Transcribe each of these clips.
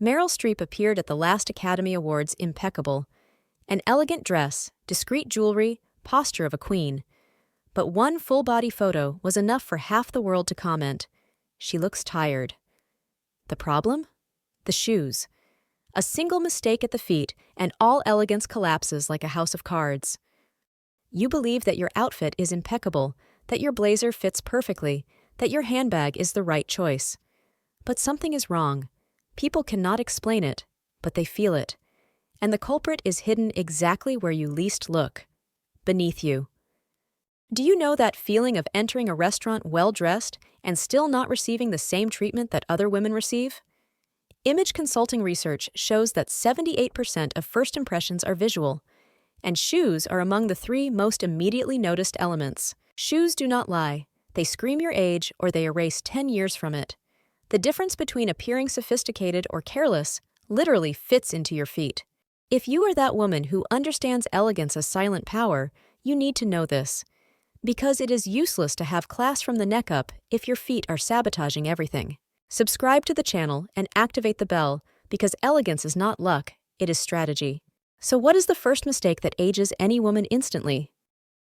Meryl Streep appeared at the last Academy Awards impeccable. An elegant dress, discreet jewelry, posture of a queen. But one full-body photo was enough for half the world to comment. She looks tired. The problem? The shoes. A single mistake at the feet, and all elegance collapses like a house of cards. You believe that your outfit is impeccable, that your blazer fits perfectly, that your handbag is the right choice. But something is wrong. People cannot explain it, but they feel it. And the culprit is hidden exactly where you least look. Beneath you. Do you know that feeling of entering a restaurant well-dressed and still not receiving the same treatment that other women receive? Image consulting research shows that 78% of first impressions are visual, and shoes are among the 3 most immediately noticed elements. Shoes do not lie. They scream your age or they erase 10 years from it. The difference between appearing sophisticated or careless literally fits into your feet. If you are that woman who understands elegance as silent power, you need to know this. Because it is useless to have class from the neck up if your feet are sabotaging everything. Subscribe to the channel and activate the bell because elegance is not luck, it is strategy. So what is the first mistake that ages any woman instantly?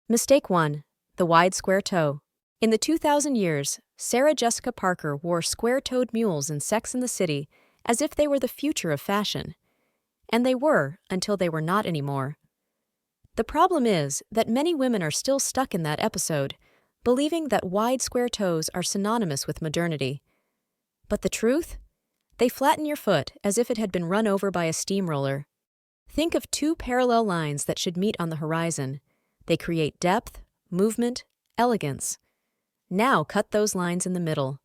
Mistake 1. The wide square toe. In the 2000 years, Sarah Jessica Parker wore square-toed mules in Sex and the City as if they were the future of fashion. And they were, until they were not anymore. The problem is that many women are still stuck in that episode, believing that wide square toes are synonymous with modernity. But the truth? They flatten your foot as if it had been run over by a steamroller. Think of 2 parallel lines that should meet on the horizon. They create depth, movement, elegance. Now cut those lines in the middle.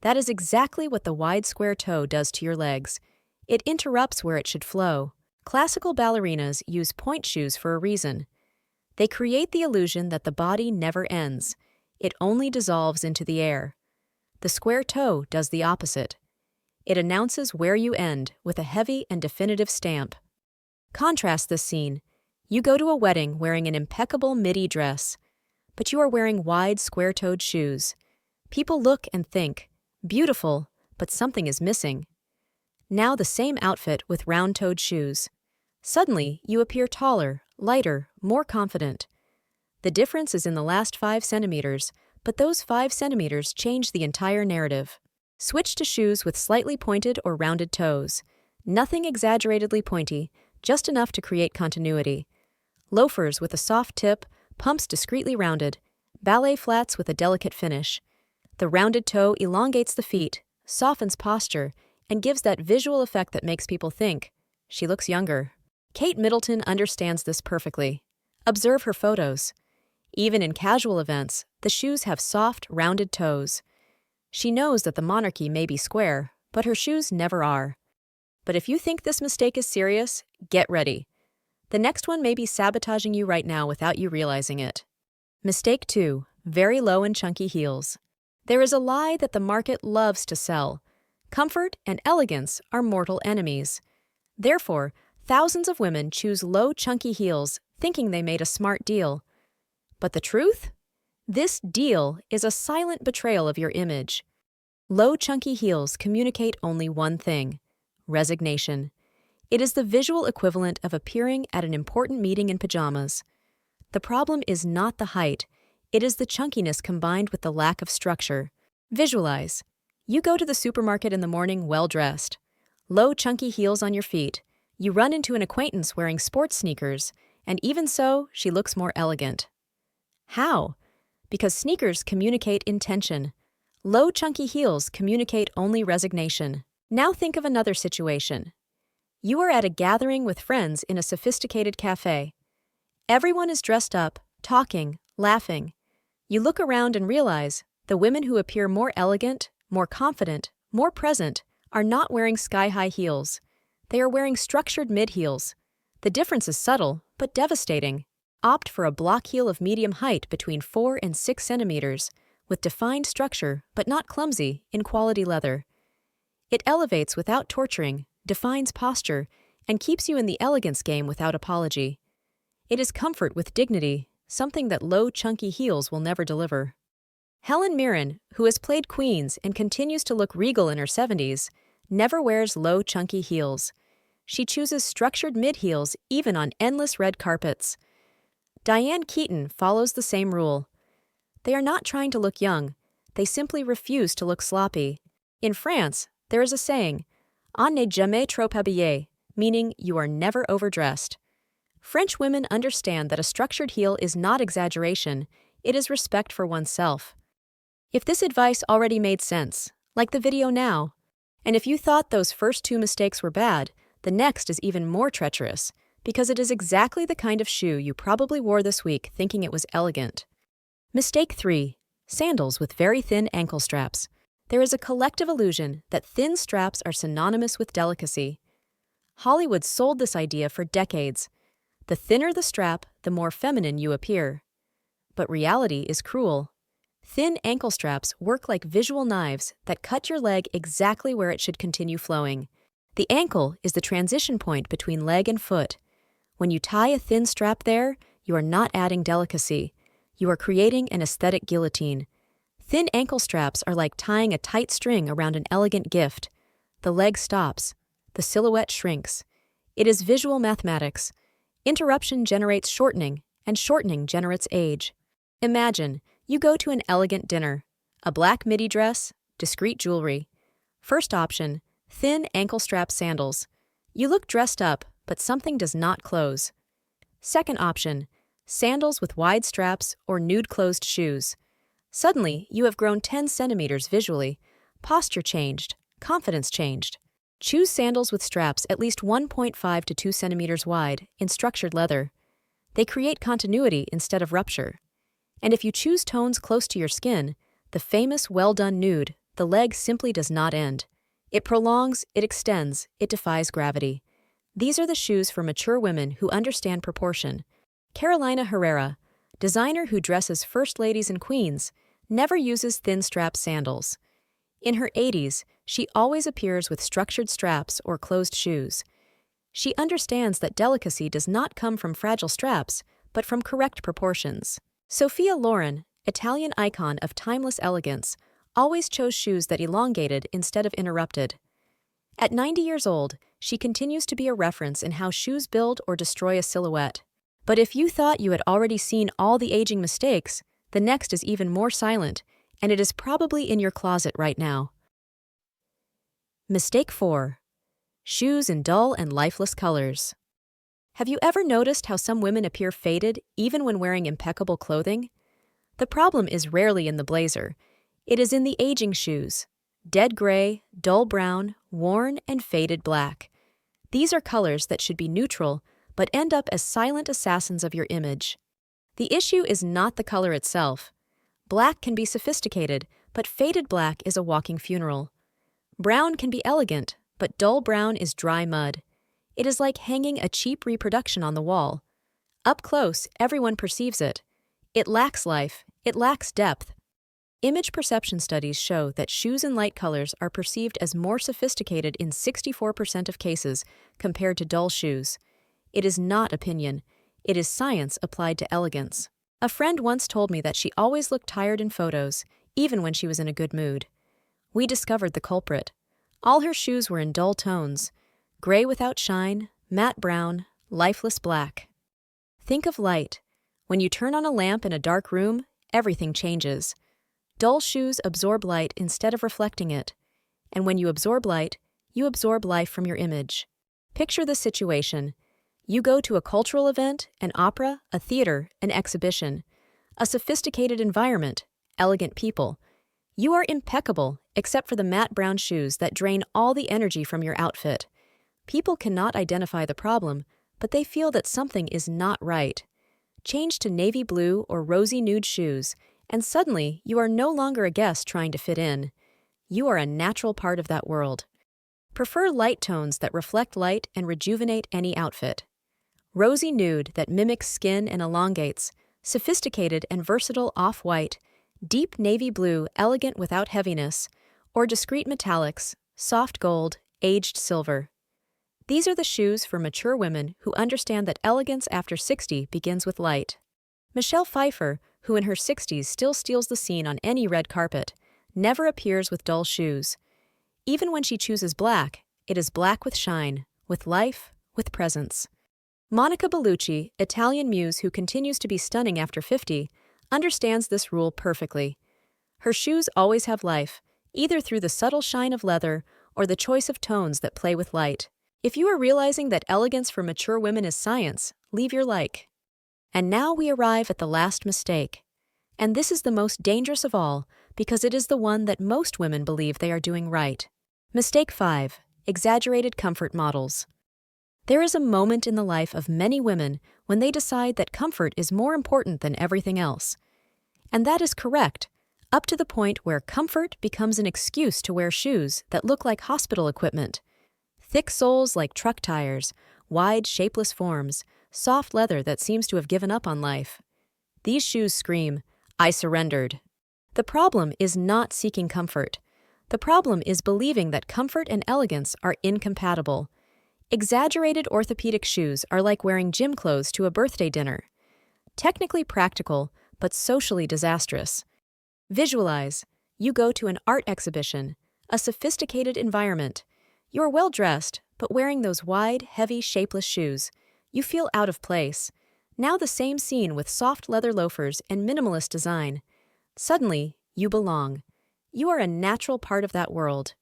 That is exactly what the wide square toe does to your legs. It interrupts where it should flow. Classical ballerinas use point shoes for a reason. They create the illusion that the body never ends. It only dissolves into the air. The square toe does the opposite. It announces where you end with a heavy and definitive stamp. Contrast this scene. You go to a wedding wearing an impeccable midi dress, but you are wearing wide square-toed shoes. People look and think, beautiful, but something is missing. Now the same outfit with round-toed shoes. Suddenly, you appear taller, lighter, more confident. The difference is in the last 5 centimeters, but those 5 centimeters change the entire narrative. Switch to shoes with slightly pointed or rounded toes. Nothing exaggeratedly pointy, just enough to create continuity. Loafers with a soft tip, pumps discreetly rounded, ballet flats with a delicate finish. The rounded toe elongates the feet, softens posture, and gives that visual effect that makes people think, she looks younger. Kate Middleton understands this perfectly. Observe her photos. Even in casual events, the shoes have soft, rounded toes. She knows that the monarchy may be square, but her shoes never are. But if you think this mistake is serious, get ready. The next one may be sabotaging you right now without you realizing it. Mistake 2. Very low and chunky heels. There is a lie that the market loves to sell. Comfort and elegance are mortal enemies. Therefore, thousands of women choose low, chunky heels, thinking they made a smart deal. But the truth? This deal is a silent betrayal of your image. Low, chunky heels communicate only one thing: resignation. It is the visual equivalent of appearing at an important meeting in pajamas. The problem is not the height, it is the chunkiness combined with the lack of structure. Visualize. You go to the supermarket in the morning well-dressed. Low, chunky heels on your feet. You run into an acquaintance wearing sports sneakers, and even so, she looks more elegant. How? Because sneakers communicate intention. Low, chunky heels communicate only resignation. Now think of another situation. You are at a gathering with friends in a sophisticated cafe. Everyone is dressed up, talking, laughing. You look around and realize the women who appear more elegant, more confident, more present are not wearing sky-high heels. They are wearing structured mid-heels. The difference is subtle, but devastating. Opt for a block heel of medium height between 4 and 6 centimeters, with defined structure, but not clumsy, in quality leather. It elevates without torturing, defines posture, and keeps you in the elegance game without apology. It is comfort with dignity, something that low, chunky heels will never deliver. Helen Mirren, who has played queens and continues to look regal in her 70s, never wears low, chunky heels. She chooses structured mid-heels even on endless red carpets. Diane Keaton follows the same rule. They are not trying to look young. They simply refuse to look sloppy. In France, there is a saying, "On n'est jamais trop habillé," meaning you are never overdressed. French women understand that a structured heel is not exaggeration, it is respect for oneself. If this advice already made sense, like the video now, and if you thought those first two mistakes were bad, the next is even more treacherous, because it is exactly the kind of shoe you probably wore this week thinking it was elegant. Mistake 3. Sandals with very thin ankle straps. There is a collective illusion that thin straps are synonymous with delicacy. Hollywood sold this idea for decades. The thinner the strap, the more feminine you appear. But reality is cruel. Thin ankle straps work like visual knives that cut your leg exactly where it should continue flowing. The ankle is the transition point between leg and foot. When you tie a thin strap there, you are not adding delicacy. You are creating an aesthetic guillotine. Thin ankle straps are like tying a tight string around an elegant gift. The leg stops. The silhouette shrinks. It is visual mathematics. Interruption generates shortening, and shortening generates age. Imagine, you go to an elegant dinner. A black midi dress, discreet jewelry. First option, thin ankle strap sandals. You look dressed up, but something does not close. Second option, sandals with wide straps or nude-closed shoes. Suddenly, you have grown 10 centimeters visually. Posture changed. Confidence changed. Choose sandals with straps at least 1.5 to 2 centimeters wide in structured leather. They create continuity instead of rupture. And if you choose tones close to your skin, the famous well-done nude, the leg simply does not end. It prolongs, it extends, it defies gravity. These are the shoes for mature women who understand proportion. Carolina Herrera, designer who dresses first ladies and queens, never uses thin strap sandals. In her 80s, she always appears with structured straps or closed shoes. She understands that delicacy does not come from fragile straps, but from correct proportions. Sophia Loren, Italian icon of timeless elegance, always chose shoes that elongated instead of interrupted. At 90 years old, she continues to be a reference in how shoes build or destroy a silhouette. But if you thought you had already seen all the aging mistakes, the next is even more silent, and it is probably in your closet right now. Mistake 4. Shoes in dull and lifeless colors. Have you ever noticed how some women appear faded even when wearing impeccable clothing? The problem is rarely in the blazer. It is in the aging shoes. Dead gray, dull brown, worn, and faded black. These are colors that should be neutral, but end up as silent assassins of your image. The issue is not the color itself. Black can be sophisticated, but faded black is a walking funeral. Brown can be elegant, but dull brown is dry mud. It is like hanging a cheap reproduction on the wall. Up close, everyone perceives it. It lacks life, it lacks depth. Image perception studies show that shoes in light colors are perceived as more sophisticated in 64% of cases compared to dull shoes. It is not opinion. It is science applied to elegance. A friend once told me that she always looked tired in photos, even when she was in a good mood. We discovered the culprit. All her shoes were in dull tones. Gray without shine, matte brown, lifeless black. Think of light. When you turn on a lamp in a dark room, everything changes. Dull shoes absorb light instead of reflecting it. And when you absorb light, you absorb life from your image. Picture this situation. You go to a cultural event, an opera, a theater, an exhibition. A sophisticated environment, elegant people. You are impeccable, except for the matte brown shoes that drain all the energy from your outfit. People cannot identify the problem, but they feel that something is not right. Change to navy blue or rosy nude shoes, and suddenly you are no longer a guest trying to fit in. You are a natural part of that world. Prefer light tones that reflect light and rejuvenate any outfit. Rosy nude that mimics skin and elongates, sophisticated and versatile off-white, deep navy blue elegant without heaviness, or discreet metallics, soft gold, aged silver. These are the shoes for mature women who understand that elegance after 60 begins with light. Michelle Pfeiffer, who in her 60s still steals the scene on any red carpet, never appears with dull shoes. Even when she chooses black, it is black with shine, with life, with presence. Monica Bellucci, Italian muse who continues to be stunning after 50, understands this rule perfectly. Her shoes always have life, either through the subtle shine of leather or the choice of tones that play with light. If you are realizing that elegance for mature women is science, leave your like. And now we arrive at the last mistake. And this is the most dangerous of all because it is the one that most women believe they are doing right. Mistake 5. Exaggerated comfort models. There is a moment in the life of many women when they decide that comfort is more important than everything else. And that is correct, up to the point where comfort becomes an excuse to wear shoes that look like hospital equipment. Thick soles like truck tires, wide, shapeless forms, soft leather that seems to have given up on life. These shoes scream, "I surrendered." The problem is not seeking comfort. The problem is believing that comfort and elegance are incompatible. Exaggerated orthopedic shoes are like wearing gym clothes to a birthday dinner. Technically practical, but socially disastrous. Visualize. You go to an art exhibition, a sophisticated environment. You're well-dressed, but wearing those wide, heavy, shapeless shoes. You feel out of place. Now the same scene with soft leather loafers and minimalist design. Suddenly, you belong. You are a natural part of that world.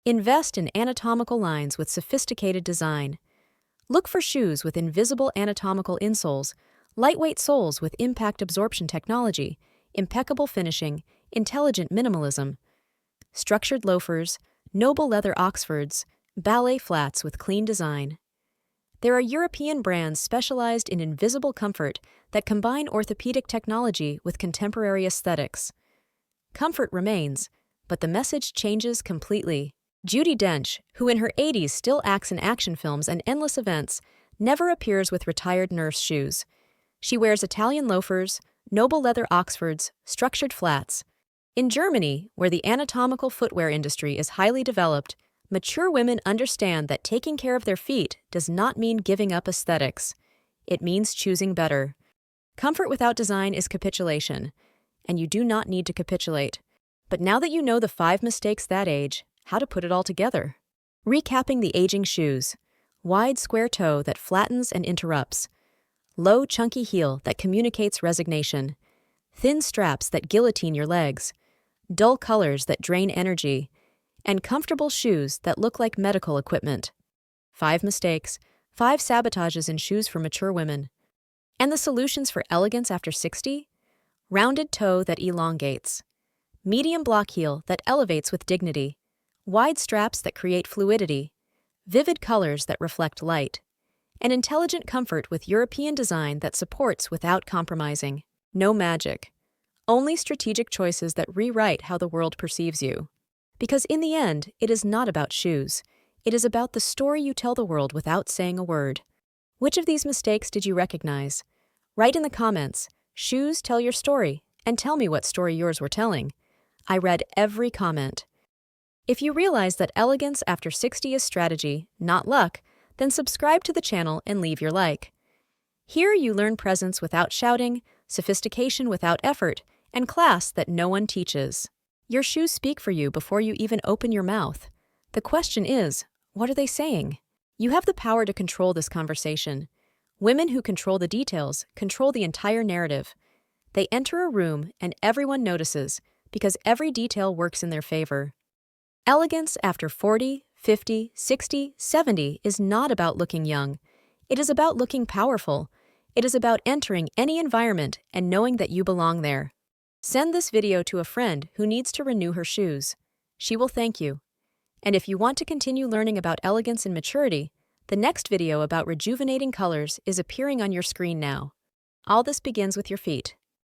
Invest in anatomical lines with sophisticated design. Look for shoes with invisible anatomical insoles, lightweight soles with impact absorption technology, impeccable finishing, intelligent minimalism. Structured loafers, noble leather Oxfords, ballet flats with clean design. There are European brands specialized in invisible comfort that combine orthopedic technology with contemporary aesthetics. Comfort remains, but the message changes completely. Judi Dench, who in her 80s still acts in action films and endless events, never appears with retired nurse shoes. She wears Italian loafers, noble leather Oxfords, structured flats. In Germany, where the anatomical footwear industry is highly developed, mature women understand that taking care of their feet does not mean giving up aesthetics. It means choosing better. Comfort without design is capitulation, and you do not need to capitulate. But now that you know the 5 mistakes that age, how to put it all together. Recapping the aging shoes. Wide square toe that flattens and interrupts. Low chunky heel that communicates resignation. Thin straps that guillotine your legs. Dull colors that drain energy. And comfortable shoes that look like medical equipment. 5 mistakes, 5 sabotages in shoes for mature women. And the solutions for elegance after 60? Rounded toe that elongates. Medium block heel that elevates with dignity. Wide straps that create fluidity. Vivid colors that reflect light. And intelligent comfort with European design that supports without compromising. No magic. Only strategic choices that rewrite how the world perceives you. Because in the end, it is not about shoes. It is about the story you tell the world without saying a word. Which of these mistakes did you recognize? Write in the comments, "Shoes tell your story," and tell me what story yours were telling. I read every comment. If you realize that elegance after 60 is strategy, not luck, then subscribe to the channel and leave your like. Here you learn presence without shouting, sophistication without effort, and class that no one teaches. Your shoes speak for you before you even open your mouth. The question is, what are they saying? You have the power to control this conversation. Women who control the details control the entire narrative. They enter a room and everyone notices because every detail works in their favor. Elegance after 40, 50, 60, 70 is not about looking young. It is about looking powerful. It is about entering any environment and knowing that you belong there. Send this video to a friend who needs to renew her shoes. She will thank you. And if you want to continue learning about elegance and maturity, the next video about rejuvenating colors is appearing on your screen now. All this begins with your feet.